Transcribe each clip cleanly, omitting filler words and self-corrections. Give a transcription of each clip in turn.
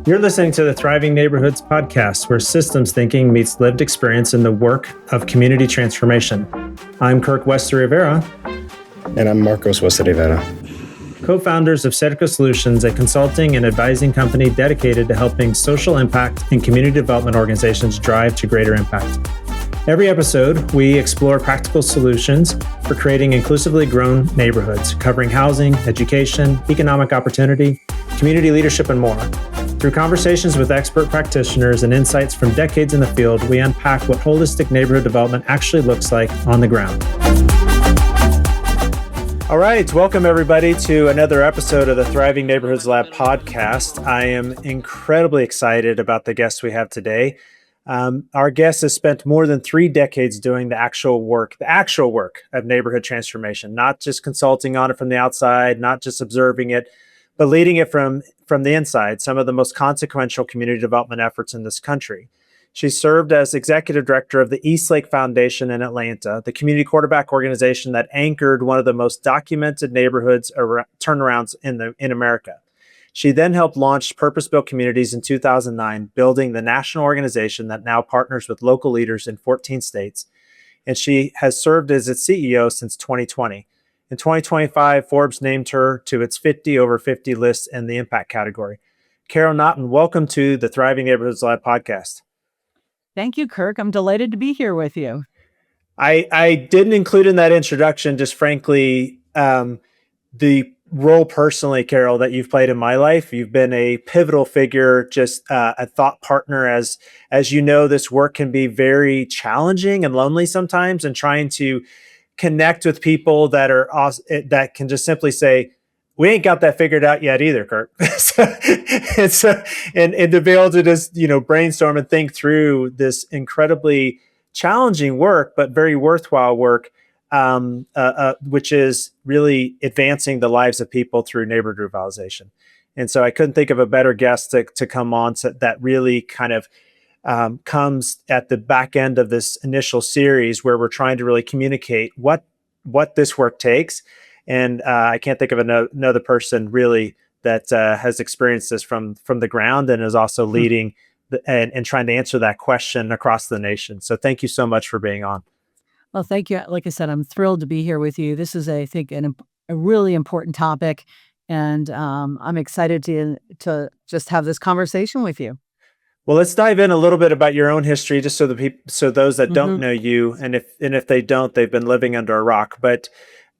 You're listening to the Thriving Neighborhoods podcast, where systems thinking meets lived experience in the work of community transformation. I'm Kirk Wester-Rivera. And I'm Marcos Wester-Rivera, co-founders of Cerco Solutions, a consulting and advising company dedicated to helping social impact and community development organizations drive to greater impact. Every episode, we explore practical solutions for creating inclusively grown neighborhoods, covering housing, education, economic opportunity, community leadership, and more. Through conversations with expert practitioners and insights from decades in the field, we unpack what holistic neighborhood development actually looks like on the ground. All right, welcome everybody to another episode of the Thriving Neighborhoods Lab podcast. I am incredibly excited about the guest we have today. Our guest has spent more than 3 decades doing the actual work of neighborhood transformation, not just consulting on it from the outside, not just observing it, but leading it from the inside, some of the most consequential community development efforts in this country. She served as executive director of the Eastlake Foundation in Atlanta, the community quarterback organization that anchored one of the most documented neighborhoods turnarounds in America. She then helped launch Purpose-Built Communities in 2009, building the national organization that now partners with local leaders in 14 states. And she has served as its CEO since 2020. In 2025, Forbes named her to its 50 over 50 list in the impact category. Carol Naughton, welcome to the Thriving Neighborhoods Lab podcast. Thank you, Kirk. I'm delighted to be here with you. I didn't include in that introduction, just frankly, the role personally, Carol, that you've played in my life. You've been a pivotal figure, just a thought partner. As you know, this work can be very challenging and lonely sometimes, and trying to connect with people that can just simply say, we ain't got that figured out yet either, Kirk. and to be able to just, brainstorm and think through this incredibly challenging work, but very worthwhile work, which is really advancing the lives of people through neighborhood revitalization. And so I couldn't think of a better guest to come on that really kind of comes at the back end of this initial series, where we're trying to really communicate what this work takes. And I can't think of another person really that has experienced this from the ground, and is also leading and trying to answer that question across the nation. So thank you so much for being on. Well, thank you. Like I said, I'm thrilled to be here with you. This is, I think, a really important topic, and I'm excited to just have this conversation with you. Well, let's dive in a little bit about your own history, just so those that don't know you, and if they don't, they've been living under a rock. But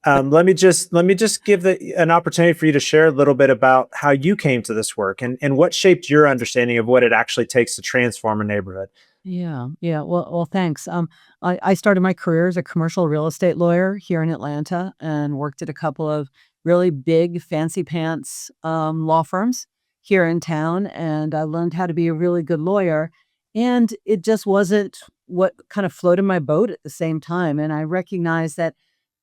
let me just give an opportunity for you to share a little bit about how you came to this work, and what shaped your understanding of what it actually takes to transform a neighborhood. Yeah. Well, thanks. I started my career as a commercial real estate lawyer here in Atlanta, and worked at a couple of really big, fancy pants law firms here in town, and I learned how to be a really good lawyer, and it just wasn't what kind of floated my boat at the same time. And I recognized that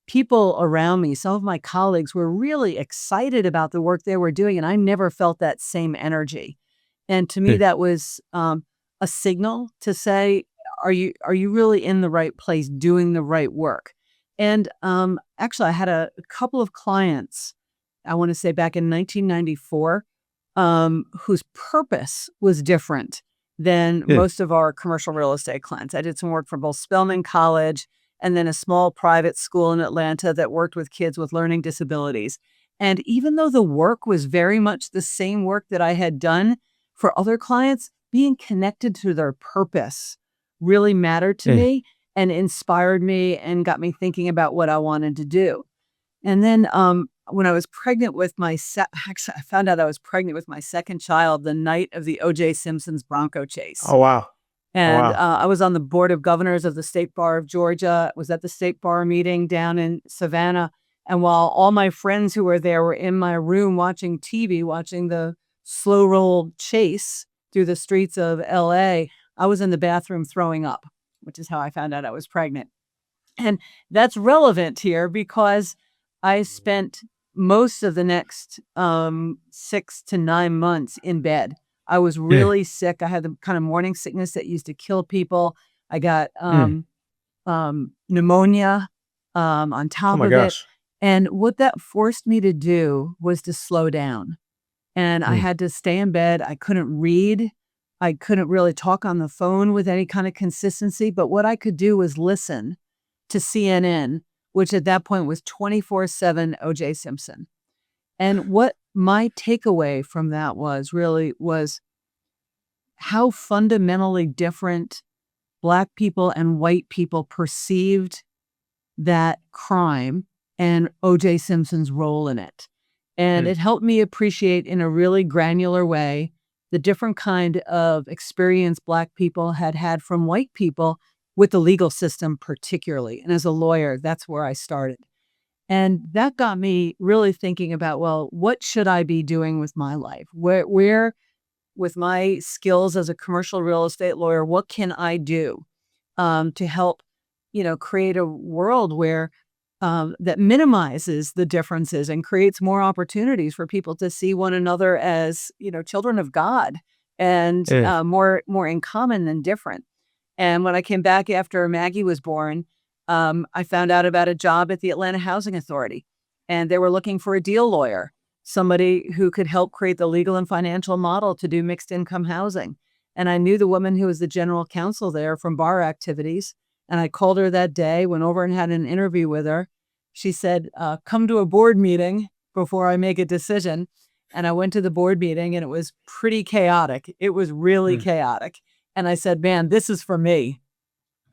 people around me, some of my colleagues, were really excited about the work they were doing, and I never felt that same energy. And to me, that was a signal to say, are you really in the right place doing the right work? And actually, I had a couple of clients, I want to say back in 1994, whose purpose was different than most of our commercial real estate clients. I did some work for both Spelman College and then a small private school in Atlanta that worked with kids with learning disabilities. And even though the work was very much the same work that I had done for other clients, being connected to their purpose really mattered to me and inspired me and got me thinking about what I wanted to do. And then when I was pregnant with I found out I was pregnant with my second child the night of the O.J. Simpson's Bronco chase. Oh, wow. And I was on the board of governors of the State Bar of Georgia, was at the State Bar meeting down in Savannah. And while all my friends who were there were in my room watching TV, watching the slow roll chase through the streets of L.A., I was in the bathroom throwing up, which is how I found out I was pregnant. And that's relevant here because I spent most of the next 6 to 9 months in bed. I was really sick. I had the kind of morning sickness that used to kill people. I got pneumonia on top of it. And what that forced me to do was to slow down. And I had to stay in bed. I couldn't read. I couldn't really talk on the phone with any kind of consistency. But what I could do was listen to CNN, which at that point was 24/7 O.J. Simpson. And what my takeaway from that was how fundamentally different Black people and white people perceived that crime and O.J. Simpson's role in it. And it helped me appreciate in a really granular way the different kind of experience Black people had from white people with the legal system particularly. And as a lawyer, that's where I started. And that got me really thinking about, well, what should I be doing with my life? Where with my skills as a commercial real estate lawyer, what can I do to help, create a world where that minimizes the differences and creates more opportunities for people to see one another as, children of God and more in common than different. And when I came back after Maggie was born, I found out about a job at the Atlanta Housing Authority, and they were looking for a deal lawyer, somebody who could help create the legal and financial model to do mixed income housing. And I knew the woman who was the general counsel there from bar activities. And I called her that day, went over and had an interview with her. She said, come to a board meeting before I make a decision. And I went to the board meeting and it was pretty chaotic. It was really chaotic. And I said, man, this is for me.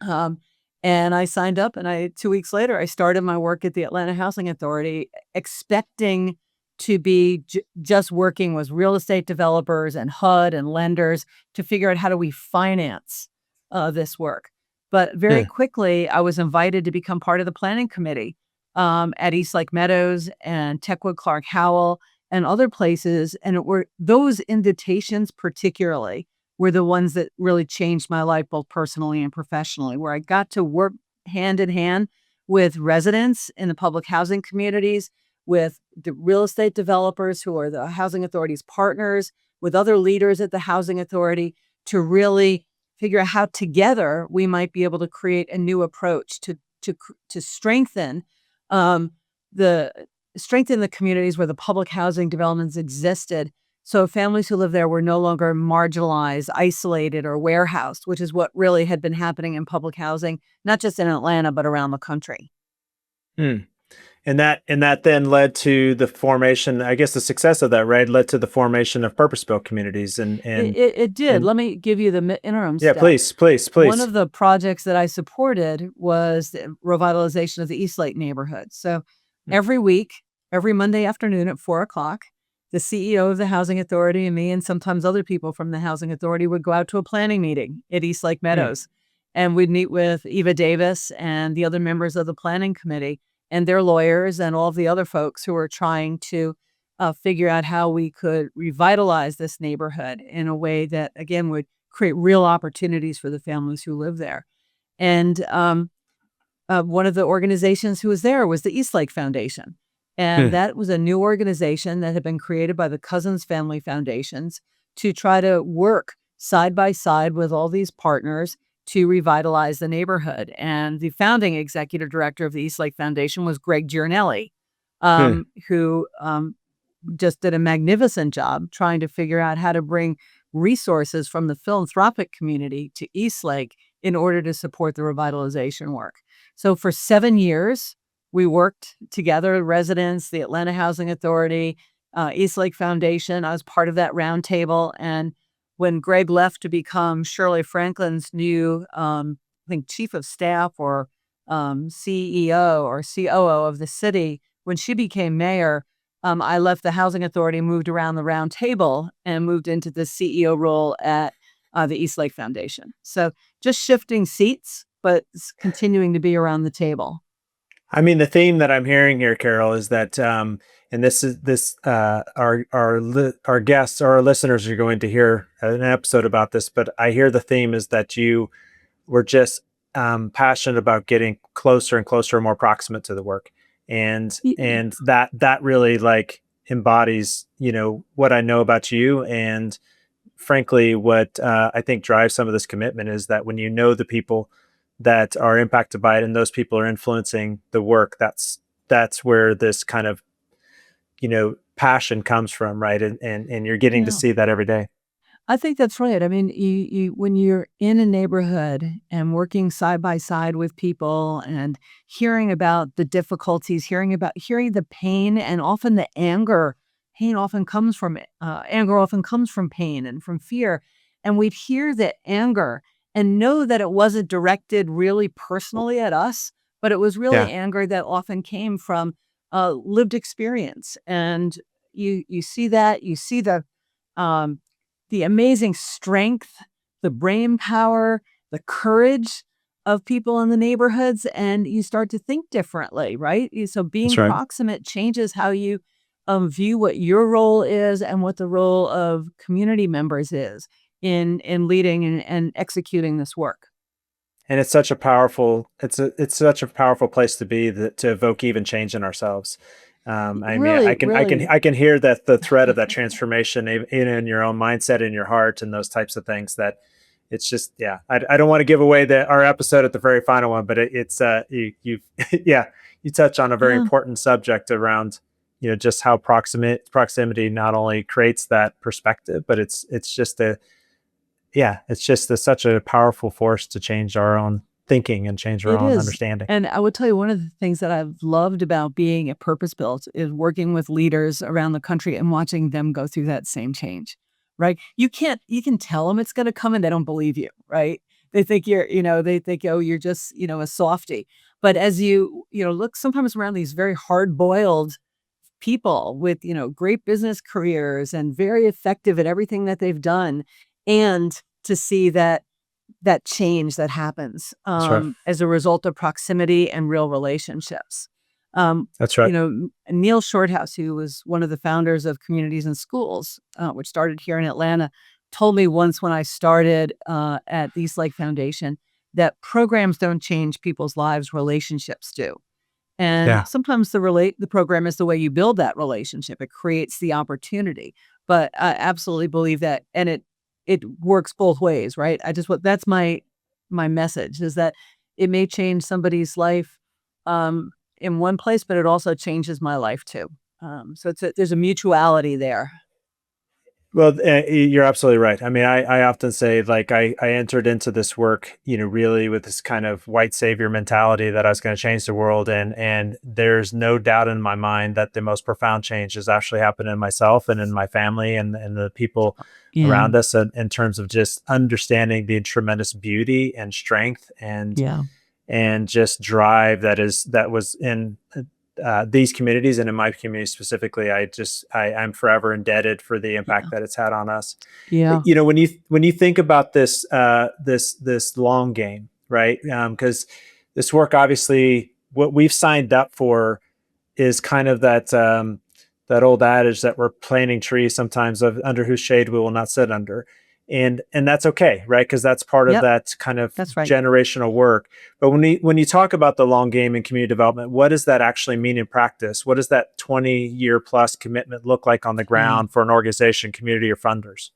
And I signed up, and 2 weeks later, I started my work at the Atlanta Housing Authority, expecting to be just working with real estate developers and HUD and lenders to figure out how do we finance this work. But very quickly, I was invited to become part of the planning committee at East Lake Meadows and Techwood Clark Howell and other places. And it were those invitations particularly were the ones that really changed my life, both personally and professionally, where I got to work hand in hand with residents in the public housing communities, with the real estate developers who are the housing authority's partners, with other leaders at the housing authority to really figure out how together we might be able to create a new approach to strengthen the communities where the public housing developments existed. So families who live there were no longer marginalized, isolated, or warehoused, which is what really had been happening in public housing, not just in Atlanta, but around the country. And that then led to the formation, I guess the success of that, right, led to the formation of purpose-built communities. It did. Let me give you the interim Yeah, steps. please. One of the projects that I supported was the revitalization of the East Lake neighborhood. So every week, every Monday afternoon at 4:00, the CEO of the Housing Authority and me and sometimes other people from the Housing Authority would go out to a planning meeting at East Lake Meadows. And we'd meet with Eva Davis and the other members of the planning committee and their lawyers and all of the other folks who were trying to figure out how we could revitalize this neighborhood in a way that, again, would create real opportunities for the families who live there. And one of the organizations who was there was the East Lake Foundation. And that was a new organization that had been created by the Cousins Family Foundations to try to work side by side with all these partners to revitalize the neighborhood. And the founding executive director of the East Lake Foundation was Greg Giornelli, who just did a magnificent job trying to figure out how to bring resources from the philanthropic community to East Lake in order to support the revitalization work. So for 7 years, we worked together, residents, the Atlanta Housing Authority, East Lake Foundation. I was part of that roundtable. And when Greg left to become Shirley Franklin's new, I think, chief of staff or CEO or COO of the city, when she became mayor, I left the Housing Authority, moved around the round table, and moved into the CEO role at the East Lake Foundation. So just shifting seats, but continuing to be around the table. I mean, the theme that I'm hearing here, Carol, is that, and our guests or our listeners are going to hear an episode about this, but I hear the theme is that you were just passionate about getting closer and closer, and more proximate to the work, and that really like embodies, what I know about you, and frankly, what I think drives some of this commitment is that when you know the people that are impacted by it and those people are influencing the work, that's where this kind of, passion comes from, right? And you're getting to Yeah. see that every day. I think that's right. I mean, you when you're in a neighborhood and working side by side with people and hearing about the difficulties, hearing the pain and often the anger. Pain often comes from anger often comes from pain and from fear. And we'd hear the anger and know that it wasn't directed really personally at us, but it was really Yeah, anger that often came from lived experience. And you see that, you see um, the amazing strength, the brain power, the courage of people in the neighborhoods, and you start to think differently, right? So that's being right. proximate changes how you view what your role is and what the role of community members is in leading and executing this work. And it's such a powerful it's such a powerful place to be, that to evoke even change in ourselves. I mean, Really, really, I can hear that the thread of that transformation in your own mindset, in your heart, and those types of things. That it's just, yeah. I don't want to give away our episode at the very final one, but it's you yeah, you touch on a very yeah, important subject around, just how proximity not only creates that perspective, but it's just a yeah, it's just such a powerful force to change our own thinking and change our it own is. understanding. And I would tell you one of the things that I've loved about being at Purpose Built is working with leaders around the country and watching them go through that same change, right? You can tell them it's going to come and they don't believe you, right? They think they think, oh, you're just, a softie. But as look sometimes around these very hard boiled people with, great business careers and very effective at everything that they've done, and to see that change that happens, That's right. as a result of proximity and real relationships. That's right. Neil Shorthouse, who was one of the founders of Communities in Schools, which started here in Atlanta, told me once when I started at the East Lake Foundation that programs don't change people's lives, relationships do. And Yeah. sometimes the program is the way you build that relationship. It creates the opportunity. But I absolutely believe that, and it works both ways, right? That's my message is that it may change somebody's life in one place, but it also changes my life too. So there's a mutuality there. Well, you're absolutely right. I mean, I often say, like, I entered into this work, really with this kind of white savior mentality that I was going to change the world. And there's no doubt in my mind that the most profound change has actually happened in myself and in my family and the people Yeah, around us, in terms of just understanding the tremendous beauty and strength yeah, and just drive that was in these communities, and in my community specifically. I'm forever indebted for the impact yeah, that it's had on us. yeah, When you think about this long game, right? Because this work, obviously, what we've signed up for is kind of that old adage that we're planting trees sometimes of under whose shade we will not sit under. And that's okay, right? Because that's part of yep, that kind of that's right. generational work. But when you talk about the long game in community development, what does that actually mean in practice? What does that 20-year plus commitment look like on the Yeah. ground for an organization, community, or funders?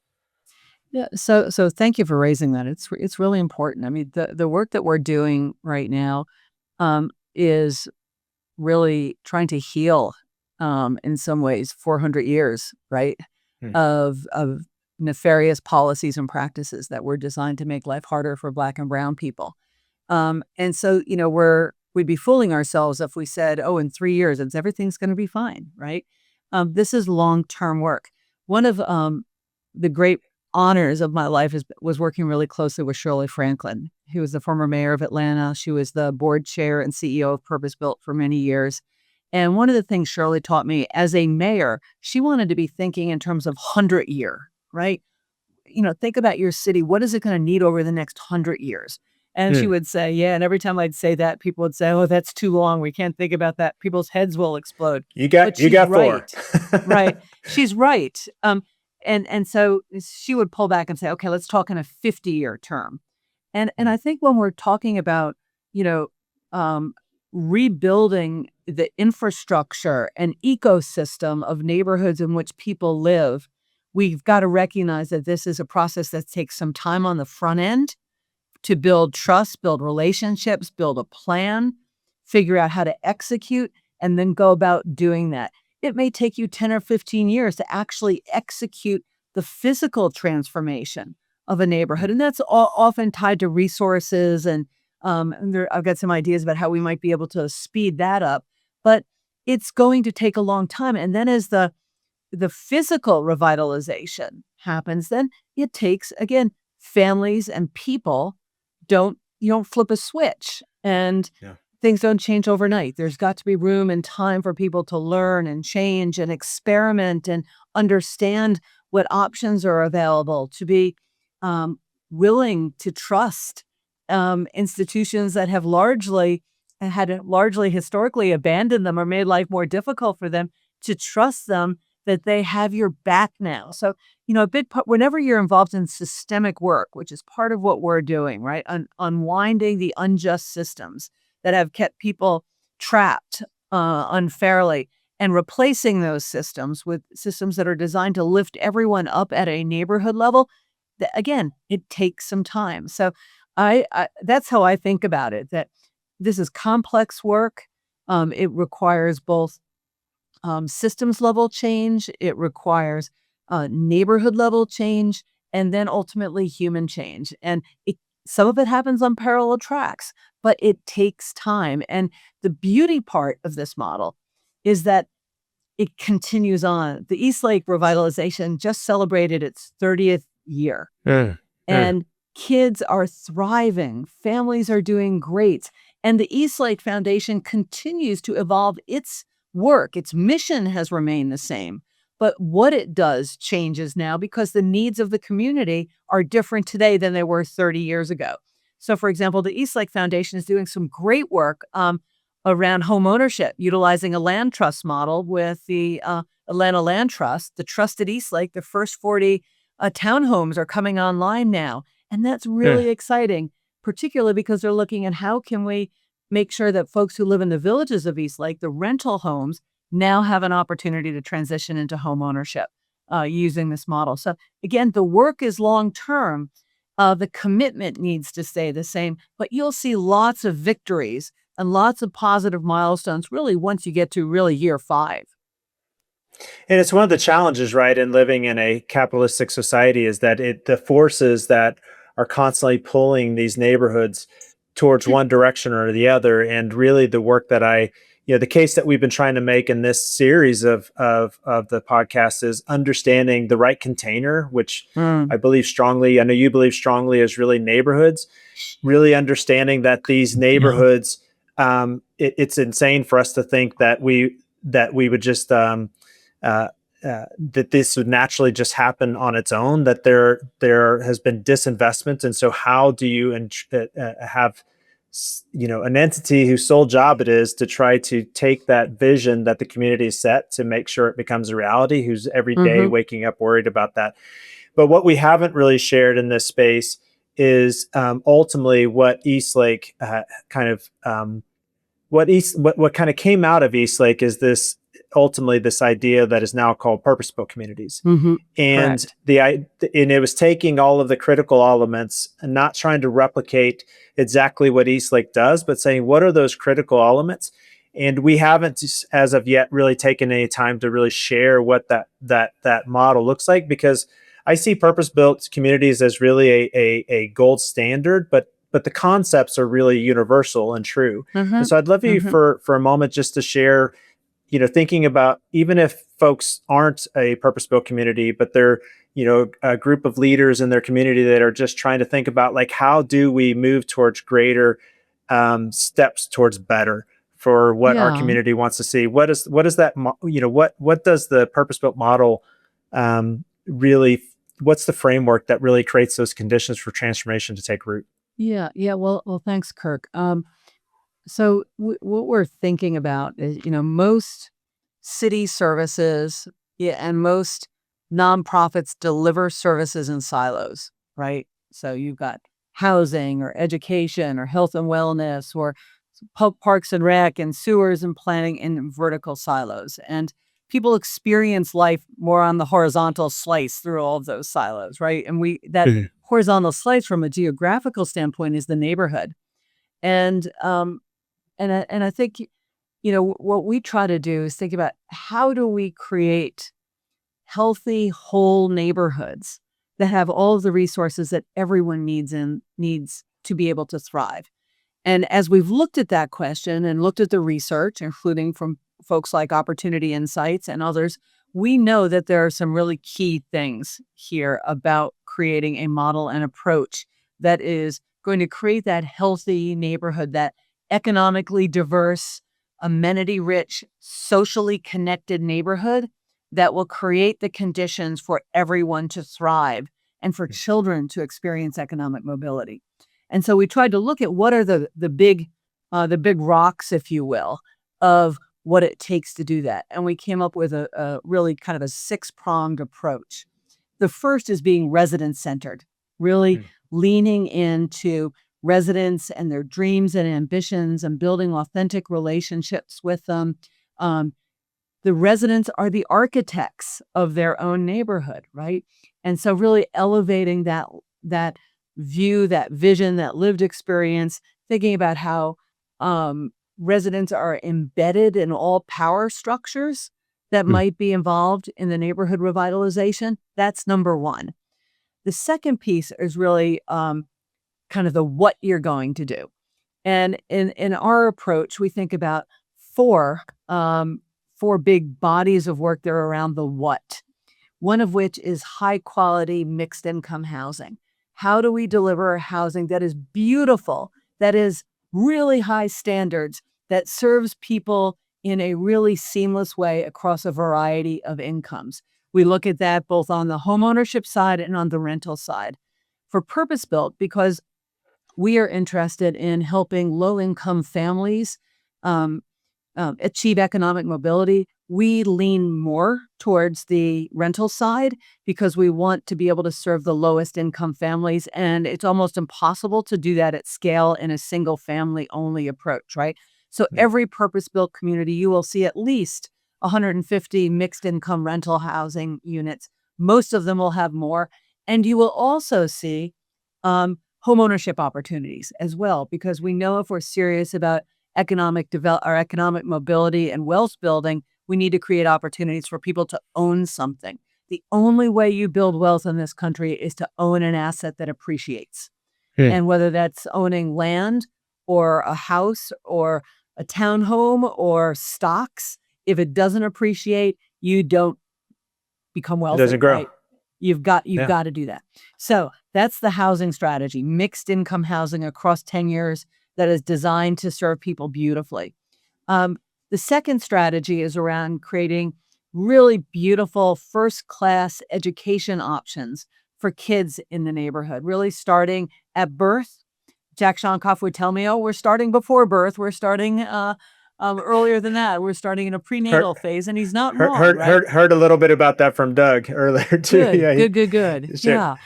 Yeah, so thank you for raising that. It's really important. I mean, the work that we're doing right now is really trying to heal, in some ways, 400 years, right, Hmm. of nefarious policies and practices that were designed to make life harder for Black and Brown people. And so, we'd be fooling ourselves if we said, "Oh, in 3 years, everything's going to be fine," right? This is long term work. One of the great honors of my life was working really closely with Shirley Franklin, who was the former mayor of Atlanta. She was the board chair and CEO of Purpose Built for many years. And one of the things Shirley taught me as a mayor, she wanted to be thinking in terms of 100-year, right? Think about your city. What is it going to need over the next 100 years? And she Hmm. would say, yeah. And every time I'd say that, people would say, oh, that's too long. We can't think about that. People's heads will explode. You But got you she's got four. right. Right. She's right. And so she would pull back and say, okay, let's talk in a 50-year term. And I think when we're talking about, you know, um, rebuilding the infrastructure and ecosystem of neighborhoods in which people live, we've got to recognize that this is a process that takes some time on the front end to build trust, build relationships, build a plan, figure out how to execute, and then go about doing that. it may take you 10 or 15 years to actually execute the physical transformation of a neighborhood. And that's often tied to resources. And I've got some ideas about how we might be able to speed that up. But it's going to take a long time. And then as the physical revitalization happens, then it takes, again, families and people you don't flip a switch and things don't change overnight. There's got to be room and time for people to learn and change and experiment and understand what options are available, to be willing to trust institutions that have largely historically abandoned them or made life more difficult for them, to trust them that they have your back now. So, a big part, whenever you're involved in systemic work, which is part of what we're doing, right? Unwinding the unjust systems that have kept people trapped unfairly, and replacing those systems with systems that are designed to lift everyone up at a neighborhood level, again, it takes some time. So I that's how I think about it, that this is complex work. It requires both systems level change, it requires neighborhood level change, and then ultimately human change. And some of it happens on parallel tracks, but it takes time. And the beauty part of this model is that it continues on. The East Lake revitalization just celebrated its 30th year. And kids are thriving, families are doing great. And the East Lake Foundation continues to evolve its work. Its mission has remained the same, but what it does changes now because the needs of the community are different today than they were 30 years ago. So, for example, the East Lake Foundation is doing some great work around home ownership, utilizing a land trust model with the Atlanta Land Trust, the trust at East Lake. The first 40 townhomes are coming online now, and that's really exciting, particularly because they're looking at how can we make sure that folks who live in the villages of East Lake, the rental homes, now have an opportunity to transition into home ownership using this model. So again, the work is long-term. The commitment needs to stay the same, but you'll see lots of victories and lots of positive milestones really once you get to really year 5. And it's one of the challenges, right, in living in a capitalistic society, is that the forces that are constantly pulling these neighborhoods towards one direction or the other. And really the work that the case that we've been trying to make in this series of the podcast is understanding the right container, which I believe strongly, I know you believe strongly, is really neighborhoods, really understanding that these neighborhoods, it's insane for us to think that we would just, that this would naturally just happen on its own, that there has been disinvestment. And so how do you have an entity whose sole job it is to try to take that vision that the community is set to make sure it becomes a reality, who's every day waking up worried about that. But what we haven't really shared in this space is ultimately what East Lake what kind of came out of East Lake is ultimately this idea that is now called purpose-built communities. And Correct. and it was taking all of the critical elements and not trying to replicate exactly what East Lake does, but saying, what are those critical elements? And we haven't, as of yet, really taken any time to really share what that model looks like, because I see purpose-built communities as really a gold standard, but the concepts are really universal and true. And so I'd love you for a moment just to share, thinking about, even if folks aren't a purpose-built community, but they're, a group of leaders in their community that are just trying to think about, like, how do we move towards greater steps towards better for what our community wants to see? What does that, what does the purpose-built model really, what's the framework that really creates those conditions for transformation to take root? Yeah. Well, thanks, Kirk. So what we're thinking about is, most city services, and most nonprofits deliver services in silos, right? So you've got housing or education or health and wellness or parks and rec and sewers and planning in vertical silos. And people experience life more on the horizontal slice through all of those silos, right? And that horizontal slice from a geographical standpoint is the neighborhood. And I think, what we try to do is think about how do we create healthy, whole neighborhoods that have all of the resources that everyone needs to be able to thrive. And as we've looked at that question and looked at the research, including from folks like Opportunity Insights and others, we know that there are some really key things here about creating a model and approach that is going to create that healthy neighborhood, that economically diverse, amenity rich, socially connected neighborhood that will create the conditions for everyone to thrive and for children to experience economic mobility. And so we tried to look at what are the big rocks, if you will, of what it takes to do that. And we came up with a really kind of a 6-pronged approach. The first is being resident-centered, really leaning into residents and their dreams and ambitions and building authentic relationships with them. The residents are the architects of their own neighborhood, right? And so really elevating that view, that vision, that lived experience, thinking about how residents are embedded in all power structures that might be involved in the neighborhood revitalization. That's number one. The second piece is really kind of the what you're going to do. And in our approach, we think about four big bodies of work that are around the what. One of which is high quality mixed income housing. How do we deliver housing that is beautiful, that is really high standards, that serves people in a really seamless way across a variety of incomes? We look at that both on the homeownership side and on the rental side. For purpose-built, because we are interested in helping low-income families achieve economic mobility, we lean more towards the rental side because we want to be able to serve the lowest income families. And it's almost impossible to do that at scale in a single family only approach, right? So every purpose-built community, you will see at least 150 mixed income rental housing units. Most of them will have more. And you will also see homeownership opportunities as well, because we know if we're serious about economic mobility and wealth building, we need to create opportunities for people to own something. The only way you build wealth in this country is to own an asset that appreciates. And whether that's owning land or a house or a townhome or stocks, if it doesn't appreciate, you don't become wealthy. It doesn't grow. Right? You've got to do that. So that's the housing strategy, mixed income housing across 10 years that is designed to serve people beautifully. The second strategy is around creating really beautiful first-class education options for kids in the neighborhood, really starting at birth. Jack Shonkoff would tell me, we're starting before birth. We're starting earlier than that. We're starting in a prenatal phase, and he's not wrong, right? Heard a little bit about that from Doug earlier too. Good. Yeah.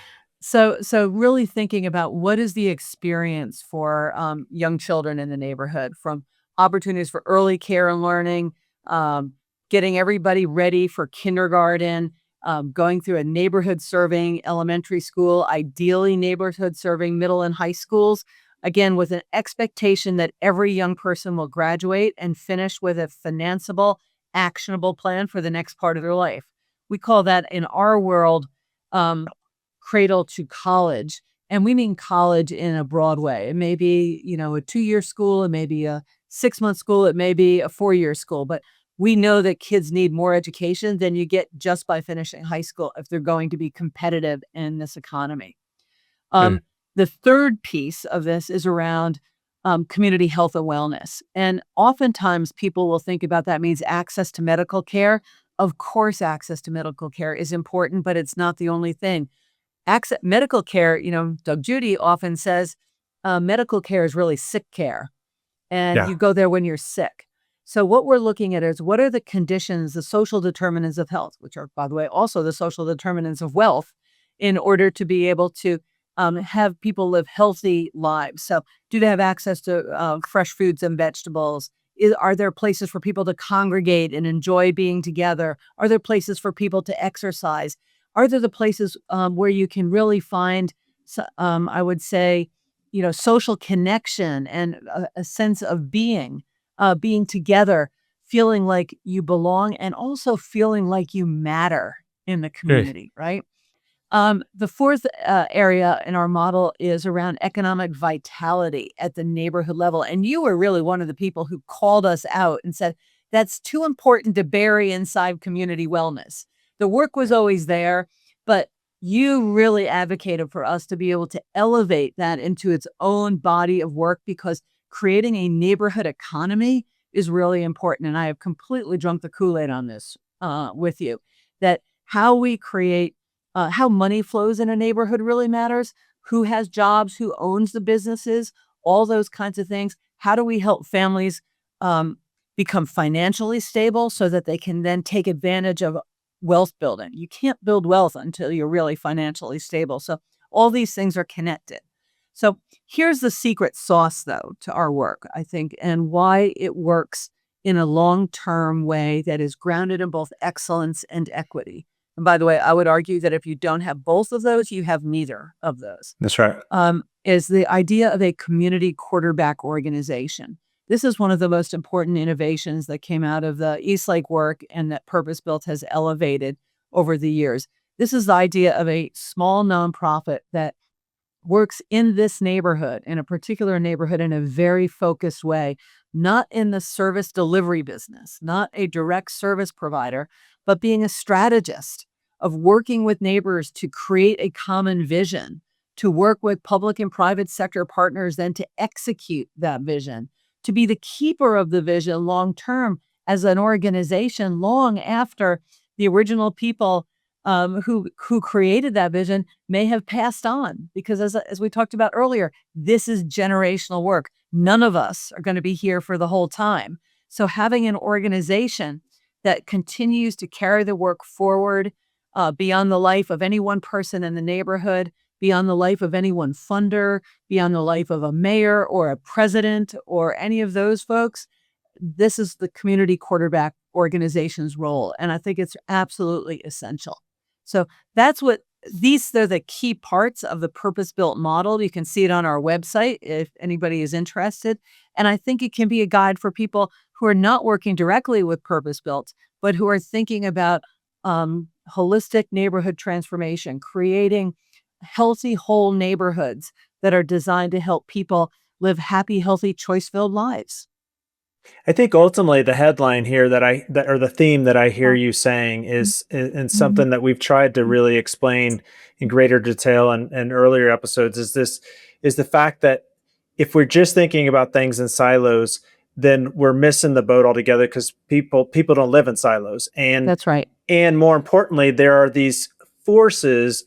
So really thinking about what is the experience for young children in the neighborhood, from opportunities for early care and learning, getting everybody ready for kindergarten, going through a neighborhood serving elementary school, ideally neighborhood serving middle and high schools, again, with an expectation that every young person will graduate and finish with a financeable, actionable plan for the next part of their life. We call that in our world, cradle to college. And we mean college in a broad way. It may be, a 2-year school, it may be a 6-month school, it may be a 4-year school, but we know that kids need more education than you get just by finishing high school if they're going to be competitive in this economy. The third piece of this is around community health and wellness. And oftentimes people will think about that means access to medical care. Of course, access to medical care is important, but it's not the only thing. Medical care, Doug Judy often says medical care is really sick care. And you go there when you're sick. So what we're looking at is what are the conditions, the social determinants of health, which are, by the way, also the social determinants of wealth, in order to be able to have people live healthy lives. So do they have access to fresh foods and vegetables? Are there places for people to congregate and enjoy being together? Are there places for people to exercise? Are there the places where you can really find, I would say, social connection and a sense of being being together, feeling like you belong, and also feeling like you matter in the Great. community, right? The fourth area in our model is around economic vitality at the neighborhood level. And you were really one of the people who called us out and said, that's too important to bury inside community wellness. The work was always there, but you really advocated for us to be able to elevate that into its own body of work, because creating a neighborhood economy is really important. And I have completely drunk the Kool-Aid on this with you, that how we create how money flows in a neighborhood really matters. Who has jobs, who owns the businesses, all those kinds of things. How do we help families become financially stable so that they can then take advantage of wealth building? You can't build wealth until you're really financially stable. So all these things are connected. So here's the secret sauce, though, to our work, I think, and why it works in a long-term way that is grounded in both excellence and equity. And by the way, I would argue that if you don't have both of those, you have neither of those. That's right. Is the idea of a community quarterback organization. This is one of the most important innovations that came out of the Eastlake work and that Purpose Built has elevated over the years. This is the idea of a small nonprofit that works in this neighborhood, in a particular neighborhood, in a very focused way, not in the service delivery business, not a direct service provider, but being a strategist of working with neighbors to create a common vision, to work with public and private sector partners, then to execute that vision, to be the keeper of the vision long term as an organization, long after the original people who created that vision may have passed on. Because as we talked about earlier, this is generational work. None of us are going to be here for the whole time. So having an organization that continues to carry the work forward beyond the life of any one person in the neighborhood, beyond the life of any one funder, beyond the life of a mayor or a president or any of those folks, this is the community quarterback organization's role. And I think it's absolutely essential. So these are the key parts of the purpose-built model. You can see it on our website if anybody is interested. And I think it can be a guide for people who are not working directly with purpose-built, but who are thinking about holistic neighborhood transformation, creating healthy, whole neighborhoods that are designed to help people live happy, healthy, choice-filled lives. I think ultimately the headline here or the theme that I hear you saying is, and something that we've tried to really explain in greater detail in earlier episodes, is the fact that if we're just thinking about things in silos, then we're missing the boat altogether, because people don't live in silos. That's right. And more importantly, there are these forces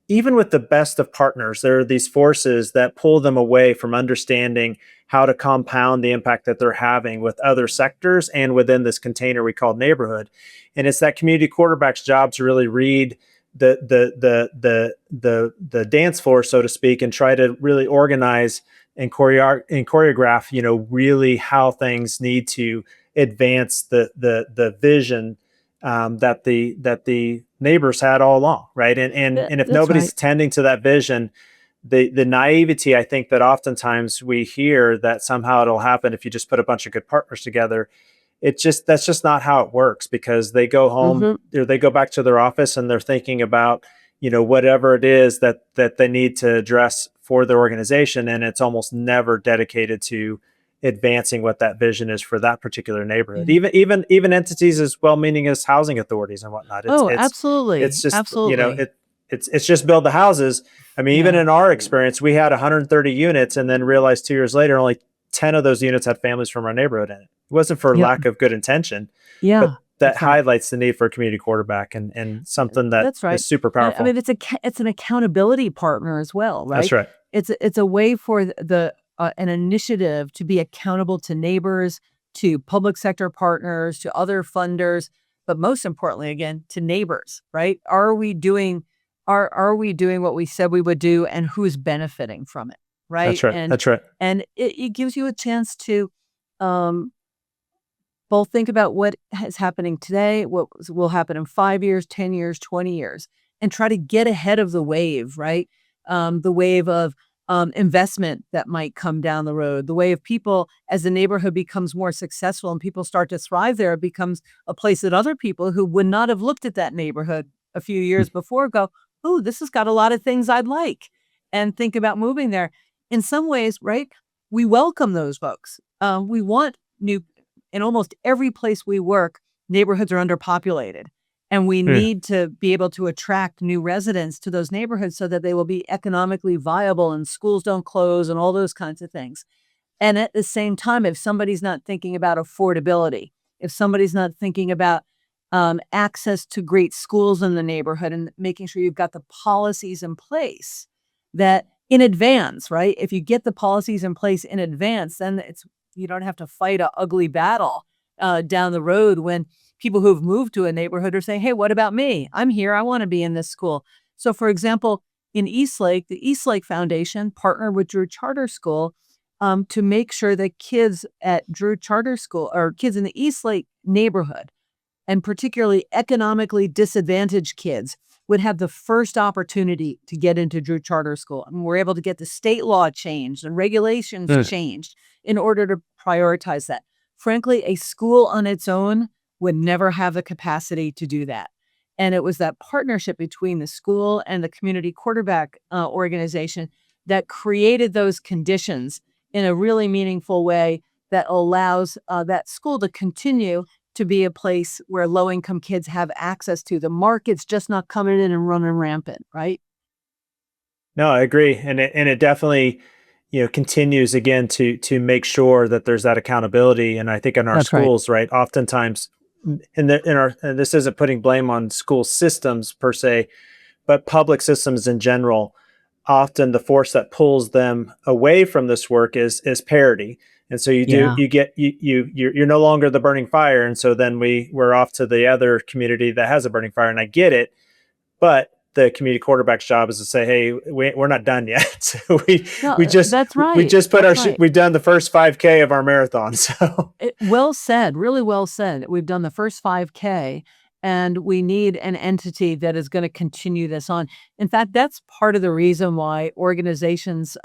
even with the best of partners, there are these forces that pull them away from understanding how to compound the impact that they're having with other sectors and within this container we call neighborhood. And it's that community quarterback's job to really read the dance floor, so to speak, and try to really organize and choreograph, really how things need to advance the vision that the neighbors had all along, right? And if That's nobody's right. tending to that vision, the naivety I think that oftentimes we hear that somehow it'll happen if you just put a bunch of good partners together, that's just not how it works, because they go home or they go back to their office and they're thinking about whatever it is that they need to address for their organization, and it's almost never dedicated to advancing what that vision is for that particular neighborhood. Even entities as well-meaning as housing authorities and whatnot. Absolutely. It's just Absolutely. it's just build the houses. I mean, even in our experience, we had 130 units, and then realized 2 years later only 10 of those units had families from our neighborhood in it. It wasn't for Yep. lack of good intention, Yeah. but that That's right. highlights the need for a community quarterback and something that That's right. is super I powerful. mean, it's an accountability partner as well, right? That's right. It's a way for an initiative to be accountable to neighbors, to public sector partners, to other funders, but most importantly, again, to neighbors, right? Are we doing what we said we would do, and who's benefiting from it, right? That's right. That's right. And it gives you a chance to both think about what is happening today, what will happen in 5 years, 10 years, 20 years, and try to get ahead of the wave, right? The wave of investment that might come down the road, the way of people as the neighborhood becomes more successful and people start to thrive there, it becomes a place that other people who would not have looked at that neighborhood a few years before go, oh, this has got a lot of things I'd like, and think about moving there. In some ways, right, we welcome those folks. We want new, in almost every place we work, neighborhoods are underpopulated. And we Hmm. need to be able to attract new residents to those neighborhoods so that they will be economically viable and schools don't close and all those kinds of things. And at the same time, if somebody's not thinking about affordability, if somebody's not thinking about access to great schools in the neighborhood and making sure you've got the policies in place that in advance, right? If you get the policies in place in advance, then you don't have to fight an ugly battle down the road when people who've moved to a neighborhood are saying, hey, what about me? I'm here. I want to be in this school. So, for example, in Eastlake, the Eastlake Foundation partnered with Drew Charter School to make sure that kids at Drew Charter School or kids in the Eastlake neighborhood, and particularly economically disadvantaged kids, would have the first opportunity to get into Drew Charter School. And we're able to get the state law changed and regulations Hmm. changed in order to prioritize that. Frankly, a school on its own would never have the capacity to do that. And it was that partnership between the school and the community quarterback organization that created those conditions in a really meaningful way that allows that school to continue to be a place where low-income kids have access to. The market's just not coming in and running rampant, right? No, I agree, and it definitely, continues again to make sure that there's that accountability. And I think in our That's right. schools, right, oftentimes, and this isn't putting blame on school systems per se, but public systems in general, often the force that pulls them away from this work is parity. And so Yeah. you're no longer the burning fire, and so then we're off to the other community that has a burning fire. And I get it, but the community quarterback's job is to say, "Hey, we're not done yet. So we No, just that's we right. just put That's right. we've done the first 5K of our marathon." So Well said, really well said. We've done the first 5K, and we need an entity that is gonna continue this on. In fact, that's part of the reason why organizations,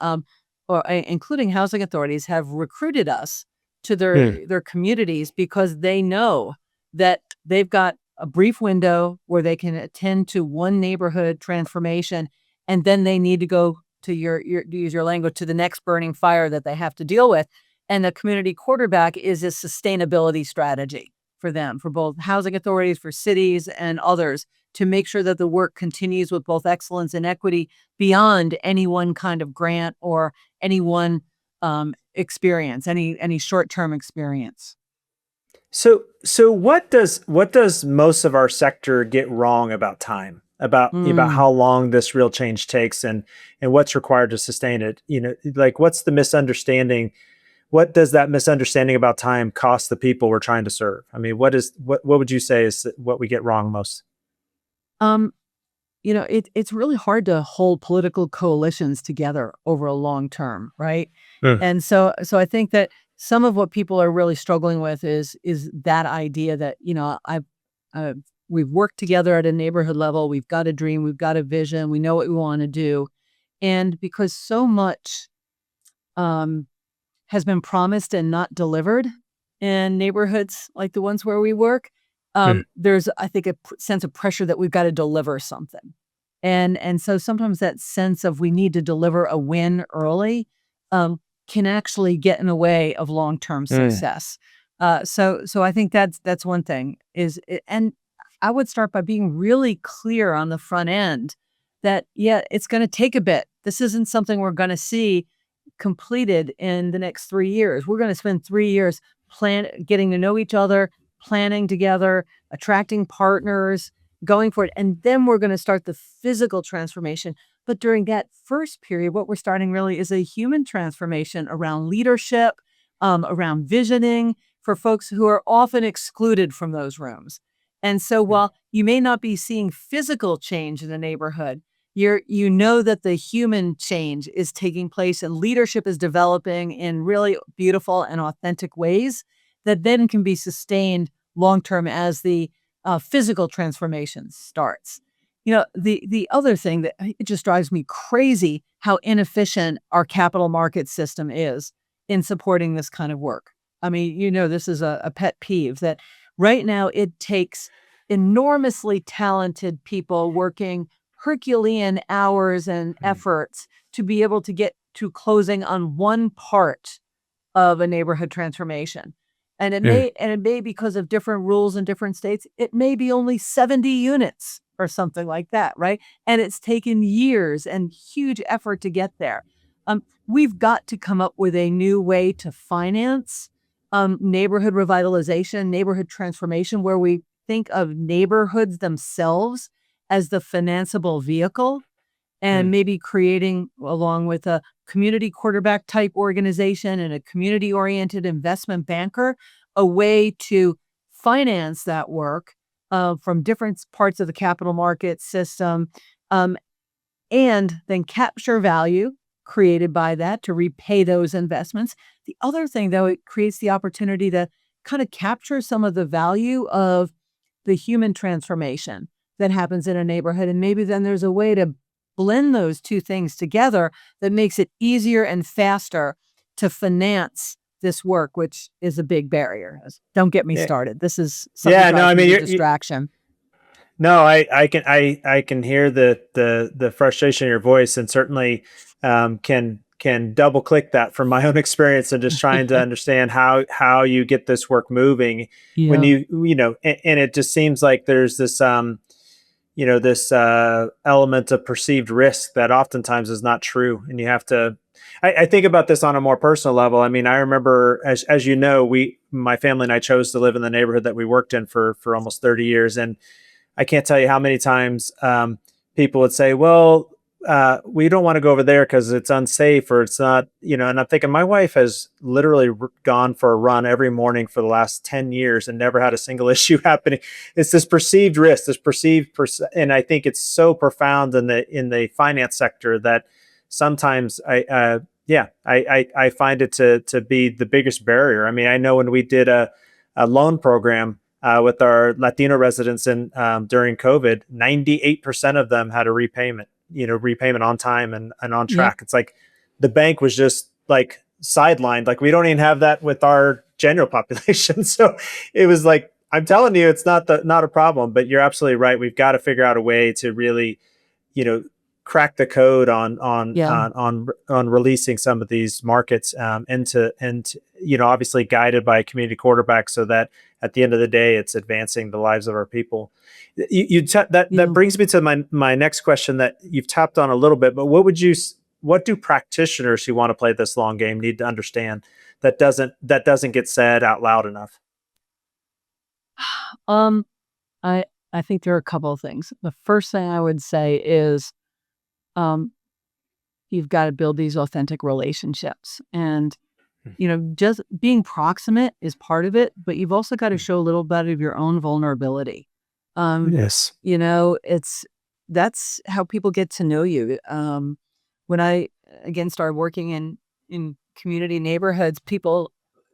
or including housing authorities, have recruited us to Hmm. their communities because they know that they've got a brief window where they can attend to one neighborhood transformation, and then they need to go to to use your language, to the next burning fire that they have to deal with. And the community quarterback is a sustainability strategy for them, for both housing authorities, for cities and others, to make sure that the work continues with both excellence and equity beyond any one kind of grant or any one experience, any short-term experience. so what does most of our sector get wrong about time? About Mm. how long this real change takes, and what's required to sustain it? Like, what's the misunderstanding? What does that misunderstanding about time cost the people we're trying to serve? I mean, what would you say is what we get wrong most? Um, it's really hard to hold political coalitions together over a long term, right? Hmm. And so I think that some of what people are really struggling with is that idea that, uh, we've worked together at a neighborhood level, we've got a dream, we've got a vision, we know what we want to do. And because so much um, has been promised and not delivered in neighborhoods like the ones where we work, Hmm. there's, I think, a sense of pressure that we've got to deliver something. And so sometimes that sense of we need to deliver a win early can actually get in the way of long-term Hmm. success. So I think that's one thing and I would start by being really clear on the front end that, yeah, it's going to take a bit. This isn't something we're going to see completed in the next 3 years. We're gonna spend 3 years getting to know each other, planning together, attracting partners, going for it, and then we're gonna start the physical transformation. But during that first period, what we're starting really is a human transformation around leadership, around visioning for folks who are often excluded from those rooms. And so while you may not be seeing physical change in the neighborhood, you know that the human change is taking place and leadership is developing in really beautiful and authentic ways that then can be sustained long term as the physical transformation starts. The other thing that it just drives me crazy how inefficient our capital market system is in supporting this kind of work. I mean, this is a pet peeve that right now it takes enormously talented people working Herculean hours and efforts to be able to get to closing on one part of a neighborhood transformation. And it may because of different rules in different states, it may be only 70 units or something like that, right? And it's taken years and huge effort to get there. We've got to come up with a new way to finance neighborhood revitalization, neighborhood transformation, where we think of neighborhoods themselves as the financeable vehicle, and maybe creating, along with a community quarterback type organization and a community oriented investment banker, a way to finance that work from different parts of the capital market system, and then capture value created by that to repay those investments. The other thing, though, it creates the opportunity to kind of capture some of the value of the human transformation that happens in a neighborhood. And maybe then there's a way to blend those two things together that makes it easier and faster to finance this work, which is a big barrier. Don't get me started. This is something Yeah, no, I mean, a distraction. No, I can hear the frustration in your voice, and certainly can double click that from my own experience and just trying to understand how you get this work moving when Yeah. and it just seems like there's this this element of perceived risk that oftentimes is not true, and you have to. I think about this on a more personal level. I mean, I remember, as you know, my family and I chose to live in the neighborhood that we worked in for almost 30 years, and I can't tell you how many times people would say, well, we don't want to go over there because it's unsafe or it's not, and I'm thinking my wife has literally gone for a run every morning for the last 10 years and never had a single issue happening. It's this perceived risk, and I think it's so profound in the finance sector that sometimes I find it to be the biggest barrier. I mean, I know when we did a loan program with our Latino residents during COVID, 98% of them had a repayment on time and on track. Yep. It's like the bank was just like sidelined. Like we don't even have that with our general population. So it was like, I'm telling you, it's not a problem, but you're absolutely right. We've got to figure out a way to really, crack the code on releasing some of these markets and obviously guided by a community quarterback, so that at the end of the day it's advancing the lives of our people. That brings me to my next question that you've tapped on a little bit, but what do practitioners who want to play this long game need to understand that doesn't get said out loud enough? I think there are a couple of things. The first thing I would say is you've got to build these authentic relationships, and just being proximate is part of it, but you've also got to show a little bit of your own vulnerability. Yes. That's how people get to know you. When I again started working in community neighborhoods, people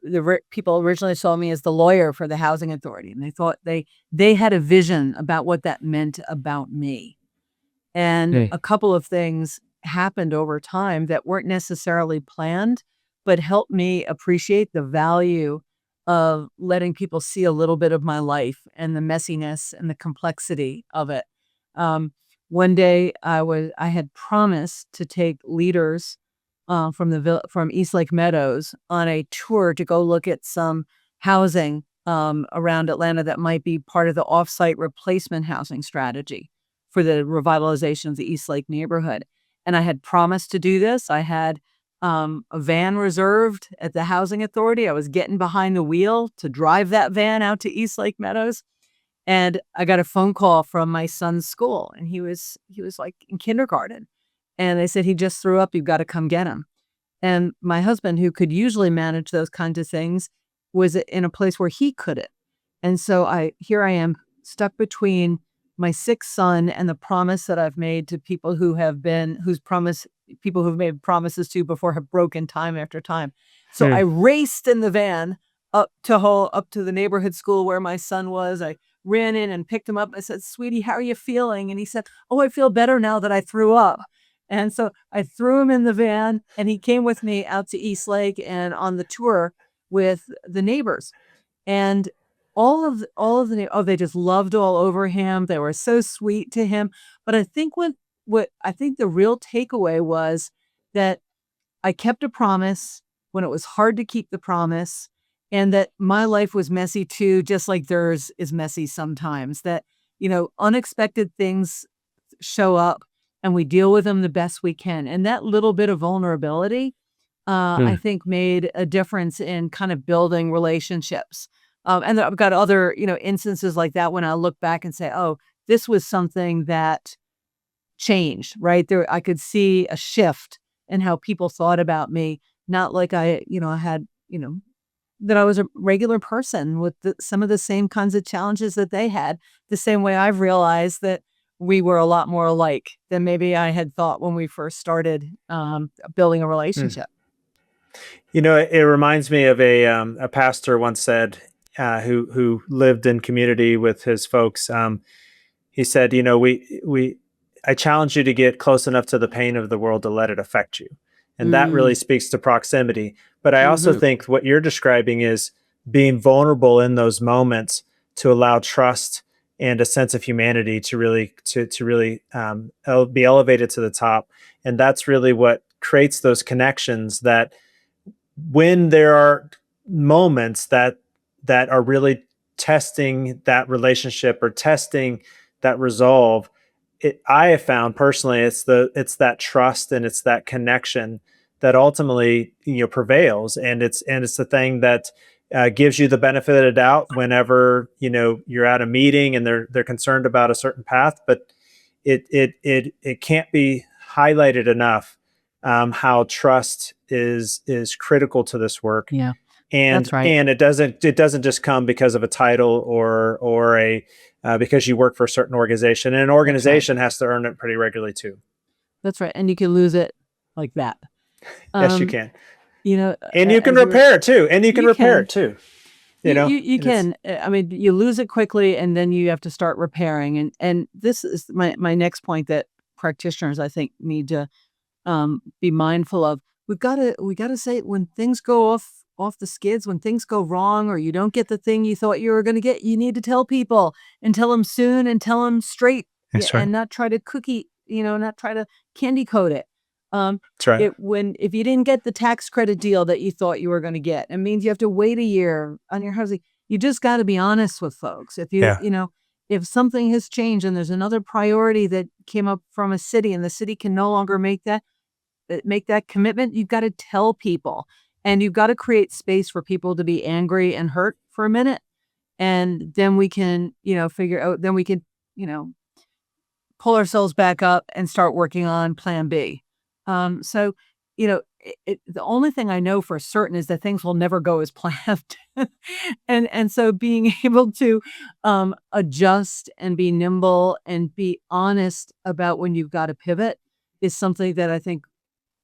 originally saw me as the lawyer for the housing authority, and they thought they had a vision about what that meant about me. And a couple of things happened over time that weren't necessarily planned, but helped me appreciate the value of letting people see a little bit of my life and the messiness and the complexity of it. One day I had promised to take leaders from East Lake Meadows on a tour to go look at some housing around Atlanta that might be part of the offsite replacement housing strategy for the revitalization of the East Lake neighborhood. And I had promised to do this. I had a van reserved at the housing authority. I was getting behind the wheel to drive that van out to East Lake Meadows. And I got a phone call from my son's school, and he was like in kindergarten. And they said, he just threw up. You've got to come get him. And my husband, who could usually manage those kinds of things, was in a place where he couldn't. And so here I am stuck between my sick son and the promise that I've made to people people who've made promises to before have broken time after time. So I raced in the van up to the neighborhood school where my son was. I ran in and picked him up. I said, "Sweetie, how are you feeling?" And he said, "Oh, I feel better now that I threw up." And so I threw him in the van, and he came with me out to East Lake and on the tour with the neighbors. And they just loved all over him. They were so sweet to him. But I think what I think the real takeaway was that I kept a promise when it was hard to keep the promise, and that my life was messy too, just like theirs is messy sometimes. That, unexpected things show up and we deal with them the best we can. And that little bit of vulnerability, I Mm. think made a difference in kind of building relationships. And I've got other, instances like that when I look back and say, oh, this was something that changed, right? There, I could see a shift in how people thought about me. Not like I had, that I was a regular person with some of the same kinds of challenges that they had. The same way I've realized that we were a lot more alike than maybe I had thought when we first started building a Mm. relationship. It reminds me of a pastor once said, who lived in community with his folks. He said, we I challenge you to get close enough to the pain of the world to let it affect you. And that really Mm, speaks to proximity. But I also mhm. think what you're describing is being vulnerable in those moments to allow trust and a sense of humanity to really be elevated to the top. And that's really what creates those connections that when there are moments that are really testing that relationship or testing that resolve, I have found personally it's that trust and it's that connection that ultimately prevails, and it's the thing that gives you the benefit of the doubt whenever you're at a meeting and they're concerned about a certain path. But it can't be highlighted enough, how trust is critical to this work. Yeah, and that's right. and it doesn't just come because of a title or a because you work for a certain organization, and an That's right. organization has to earn it pretty regularly too. That's right. And you can lose it like that. Yes, you Um, can. And you can as you were, repair it too, and you can you repair it can, too. you And it's can. I mean, you lose it quickly, and then you have to start repairing. And this is my next point that practitioners, I think, need to be mindful of. We gotta say when things go off the skids, when things go wrong, or you don't get the thing you thought you were going to get, you need to tell people and tell them soon and tell them straight. Yeah, that's right. and not try to not try to candy coat it. Um, That's right. if you didn't get the tax credit deal that you thought you were going to get, it means you have to wait a year on your housing. You just got to be honest with folks. If Yeah. if something has changed and there's another priority that came up from a city and the city can no longer make that commitment, you've got to tell people, and you've got to create space for people to be angry and hurt for a minute. And then we can, figure out, then we can, you know, pull ourselves back up and start working on plan B. So, the only thing I know for certain is that things will never go as planned. And so being able to adjust and be nimble and be honest about when you've got to pivot is something that I think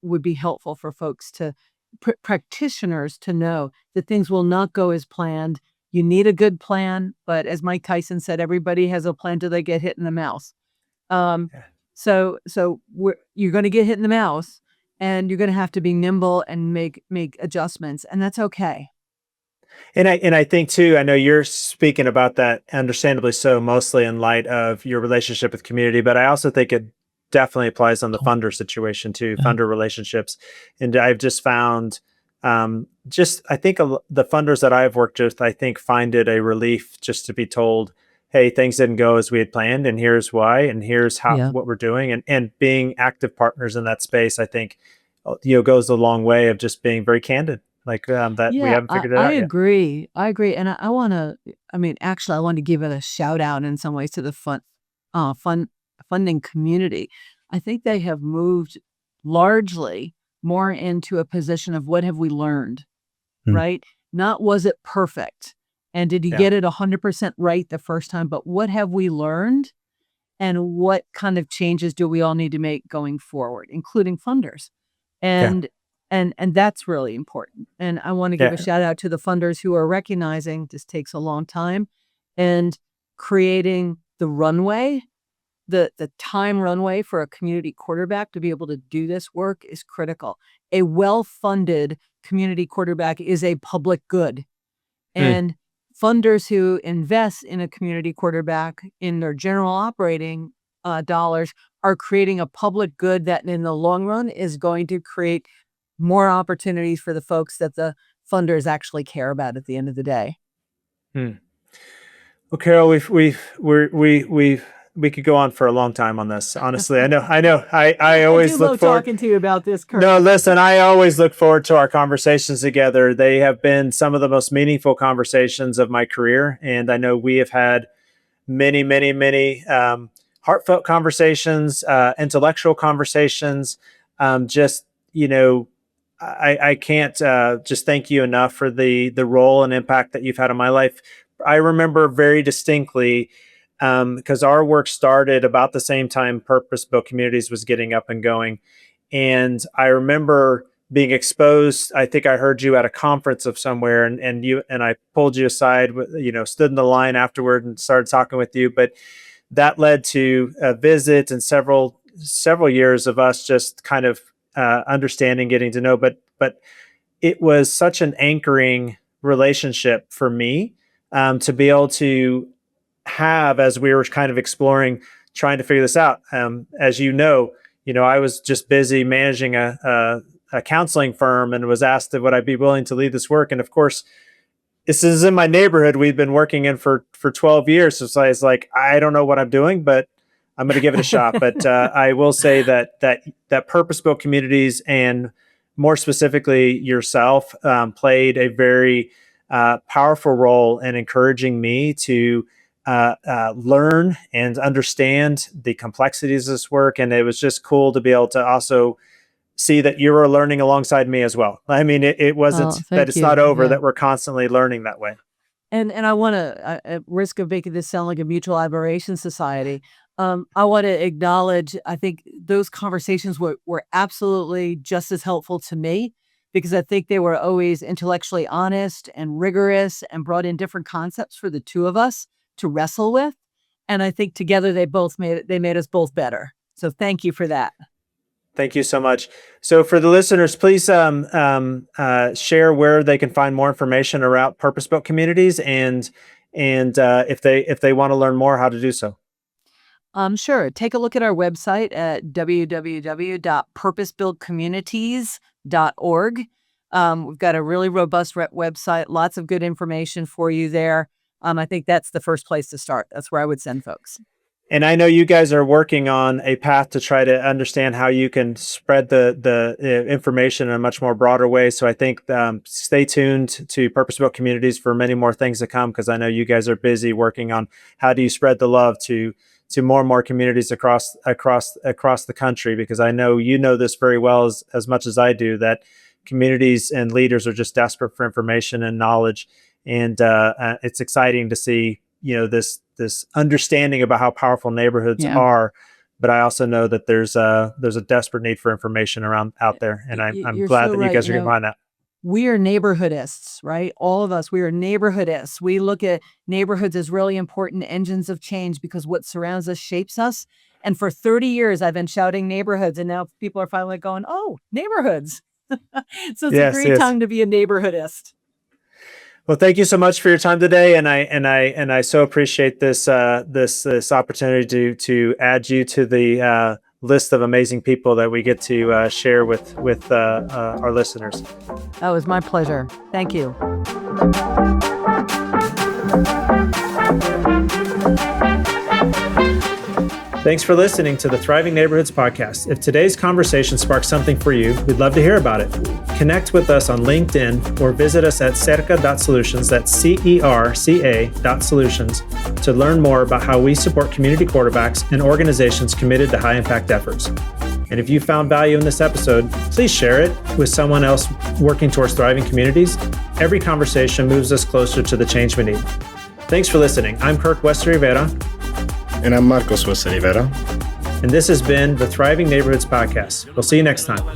would be helpful for folks to practitioners to know that things will not go as planned. You need a good plan, but as Mike Tyson said, everybody has a plan till they get hit in the mouth. Um, Yeah. you're going to get hit in the mouth, and you're going to have to be nimble and make adjustments, and that's okay. And I think too, I know you're speaking about that understandably so, mostly in light of your relationship with community, but I also think it definitely applies on the funder situation too, funder relationships. And I've just found, just I think the funders that I've worked with, I think find it a relief just to be told, hey, things didn't go as we had planned, and here's why, and here's how Yeah. what we're doing, and being active partners in that space, I think goes a long way of just being very candid, like that we Yeah, haven't I figured it I out yet. agree. I agree, and I wanna I mean, actually, I want to give it a shout out in some ways to the funding community. I think they have moved largely more into a position of what have we learned, Mm. right? Not was it perfect, and did you Yeah. get it 100% right the first time, but what have we learned, and what kind of changes do we all need to make going forward, including funders? Yeah. And and that's really important. And I want to give a Yeah. shout out to the funders who are recognizing this takes a long time and creating the runway, the time runway for a community quarterback to be able to do this work is critical. A well-funded community quarterback is a public good. And funders who invest in a community quarterback in their general operating dollars are creating a public good that in the long run is going to create more opportunities for the folks that the funders actually care about at the end of the day. Well, Carol, we could go on for a long time on this. Honestly, I know. I always look forward talking to you about this, Kirk. No, listen, I always look forward to our conversations together. They have been some of the most meaningful conversations of my career. And I know we have had many, many, many heartfelt conversations, intellectual conversations. I can't just thank you enough for the role and impact that you've had on my life. I remember very distinctly, because our work started about the same time Purpose-Built Communities was getting up and going. And I remember being exposed. I think I heard you at a conference of somewhere, and I pulled you aside, stood in the line afterward and started talking with you. But that led to a visit and several years of us just kind of understanding, getting to know. But it was such an anchoring relationship for me to be able to have, as we were kind of exploring, trying to figure this out. As you know, I was just busy managing a counseling firm and was asked would I be willing to lead this work. And of course, this is in my neighborhood we've been working in for 12 years. So I was like, I don't know what I'm doing, but I'm going to give it a shot. But I will say that Purpose-Built Communities, and more specifically yourself, played a very powerful role in encouraging me to learn and understand the complexities of this work. And it was just cool to be able to also see that you were learning alongside me as well. I mean, it wasn't that it's not over, that we're constantly learning that way. And I want to, at risk of making this sound like a mutual admiration society, I want to acknowledge, I think those conversations were absolutely just as helpful to me, because I think they were always intellectually honest and rigorous and brought in different concepts for the two of us to wrestle with. And I think together they made us both better. So thank you for that. Thank you so much. So for the listeners, please share where they can find more information around Purpose-Built Communities, and if they want to learn more, how to do so. Sure. Take a look at our website at www.purposebuiltcommunities.org. We've got a really robust website, lots of good information for you there. I think that's the first place to start. That's where I would send folks. And I know you guys are working on a path to try to understand how you can spread the information in a much more broader way. So I think stay tuned to Purpose-Built Communities for many more things to come, because I know you guys are busy working on how do you spread the love to more and more communities across the country, because I know you know this very well as much as I do, that communities and leaders are just desperate for information and knowledge. And it's exciting to see, this understanding about how powerful neighborhoods are. But I also know that there's a desperate need for information out there. And I'm glad that you guys are going to find that. We are neighborhoodists, right? All of us, we are neighborhoodists. We look at neighborhoods as really important engines of change, because what surrounds us shapes us. And for 30 years, I've been shouting neighborhoods, and now people are finally going, oh, neighborhoods. So it's a great time to be a neighborhoodist. Well, thank you so much for your time today, and I so appreciate this opportunity to add you to the list of amazing people that we get to share with our listeners. That was my pleasure. Thank you. Thanks for listening to the Thriving Neighborhoods podcast. If today's conversation sparked something for you, we'd love to hear about it. Connect with us on LinkedIn or visit us at cerca.solutions, that's CERCA.solutions, to learn more about how we support community quarterbacks and organizations committed to high impact efforts. And if you found value in this episode, please share it with someone else working towards thriving communities. Every conversation moves us closer to the change we need. Thanks for listening. I'm Kirk Wester-Rivera. And I'm Marcos Wester-Rivera. And this has been the Thriving Neighborhoods podcast. We'll see you next time.